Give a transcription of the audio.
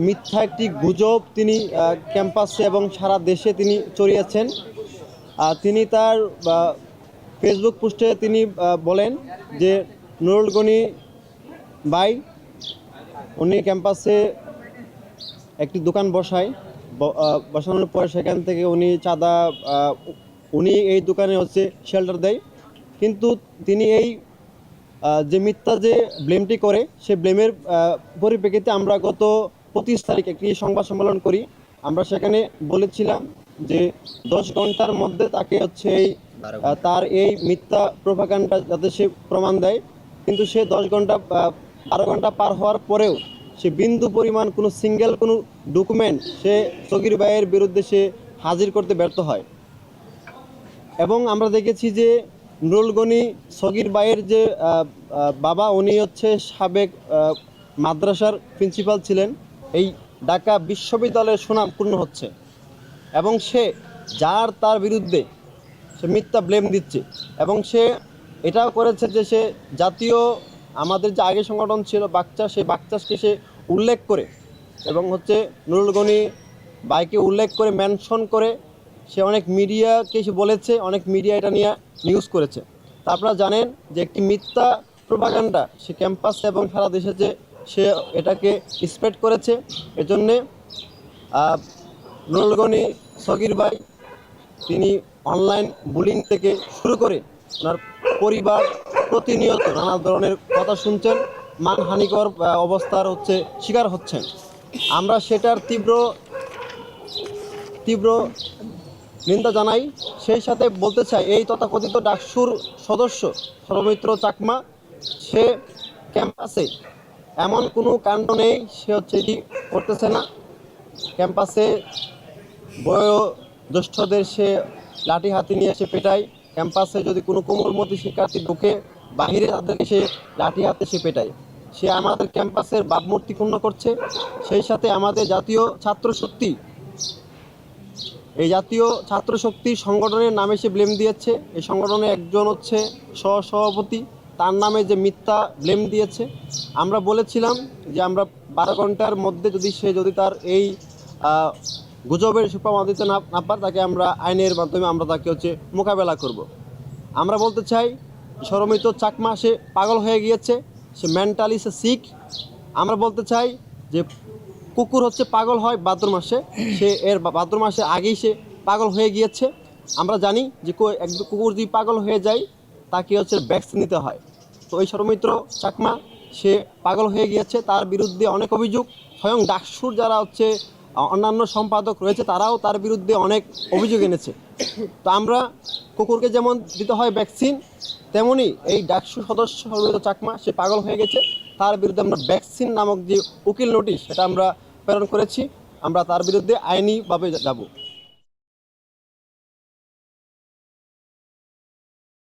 মিথ্যা একটি গুজব তিনি ক্যাম্পাসে এবং সারা দেশে তিনি ছড়িয়েছেন। তিনি তার ফেসবুক পোস্টে তিনি বলেন যে নুরুল গনি ভাই উনি ক্যাম্পাসে একটি দোকান বসানোর পরে সেখান থেকে উনি চাঁদা উনি এই দোকানে হচ্ছে শেল্টার দেয়। কিন্তু তিনি এই যে মিথ্যা যে ব্লেমটি করে সেই ব্লেমের পরিপ্রেক্ষিতে আমরা গত 25 তারিখ একটি সংবাদ সম্মেলন করি। আমরা সেখানে বলেছিলাম যে 10 ঘন্টার মধ্যে তাকে হচ্ছে তার এই মিথ্যা প্রোপাগান্ডা যাতে সে প্রমাণ দেয়। কিন্তু সে 10 ঘন্টা 12 ঘন্টা পার হওয়ার পরেও সে বিন্দু পরিমাণ কোনো সিঙ্গেল কোনো ডকুমেন্ট সে সগির ভাইয়ের বিরুদ্ধে সে হাজির করতে ব্যর্থ হয়। এবং আমরা দেখেছি যে নুরুল গনি সগির ভাইয়ের যে বাবা উনি হচ্ছে সাবেক মাদ্রাসার প্রিন্সিপাল ছিলেন। এই ঢাকা বিশ্ববিদ্যালয়ের সুনামপূর্ণ হচ্ছে এবং সে তার বিরুদ্ধে সে মিথ্যা ব্লেম দিচ্ছে এবং সে এটাও করেছে যে সে জাতীয় আমাদের যে আগে সংগঠন ছিল বাকচাষ, সেই বাকচাষকে সে উল্লেখ করে এবং হচ্ছে নুরুল গনি ভাইকে উল্লেখ করে মেনশন করে সে অনেক মিডিয়াকে সে বলেছে, অনেক মিডিয়া এটা নিয়ে নিউজ করেছে। তা আপনারা জানেন যে একটি মিথ্যা প্রোপাগান্ডা সে ক্যাম্পাস এবং সারা দেশে যে সে এটাকে স্প্রেড করেছে। এজন্যে নুরুল গনি সগির ভাই তিনি অনলাইন বুলিং থেকে শুরু করে ওনার পরিবার প্রতিনিয়ত নানা ধরনের কথা শুনছেন, মানহানিকর অবস্থার শিকার হচ্ছেন। আমরা সেটার তীব্র নিন্দা জানাই। সেই সাথে বলতে চাই এই তথাকথিত ডাকসুর সদস্য সৌমিত্র চাকমা সে ক্যাম্পাসে এমন কোনো কাণ্ড নেই, সে এটি করতেছে না। ক্যাম্পাসে বয়োজ্যেষ্ঠদের সে লাঠি হাতে নিয়ে এসে পেটায়। ক্যাম্পাসে যদি কোনো কোমলমতি শিক্ষার্থী ঢুকে বাহিরে তাদেরকে সে লাঠি হাতে সে পেটায়। সে আমাদের ক্যাম্পাসের ভাবমূর্তি ক্ষুণ্ণ করছে। সেই সাথে আমাদের জাতীয় ছাত্র শক্তি সংগঠনের নামে সে ব্লেম দিয়েছে। এই সংগঠনে একজন সহসভাপতি, তার নামে যে মিথ্যা ব্লেম দিয়েছে। আমরা বলেছিলাম যে আমরা 12 ঘন্টার মধ্যে যদি তার এই গুজবের সুপ্রমাণ দিতে না পারে তাকে আমরা আইনের মাধ্যমে আমরা তাকে মোকাবেলা করব। আমরা বলতে চাই সৌমিত্র চাকমা সে পাগল হয়ে গিয়েছে, সে মেন্টালি সে সিক। আমরা বলতে চাই যে কুকুর পাগল হয় ভাদ্র মাসে, সে ভাদ্র মাসে আগেই সে পাগল হয়ে গিয়েছে। আমরা জানি যে কুকুর যদি পাগল হয়ে যায় তাকে ভ্যাকসিন নিতে হয়। তো এই সৌমিত্র চাকমা সে পাগল হয়ে গিয়েছে, তার বিরুদ্ধে অনেক অভিযোগ। স্বয়ং ডাকসুর যারা অন্যান্য সম্পাদক রয়েছে তারাও তার বিরুদ্ধে অনেক অভিযোগ এনেছে। তো আমরা কুকুরকে যেমন দিতে হয় ভ্যাকসিন, তেমনি এই ডাকসু সদস্য সৌমিত্র চাকমা সে পাগল হয়ে গেছে, তার বিরুদ্ধে আমরা ভ্যাকসিন নামক যে উকিল নোটিশ সেটা আমরা প্রেরণ করেছি। আমরা তার বিরুদ্ধে আইনিভাবে যাব।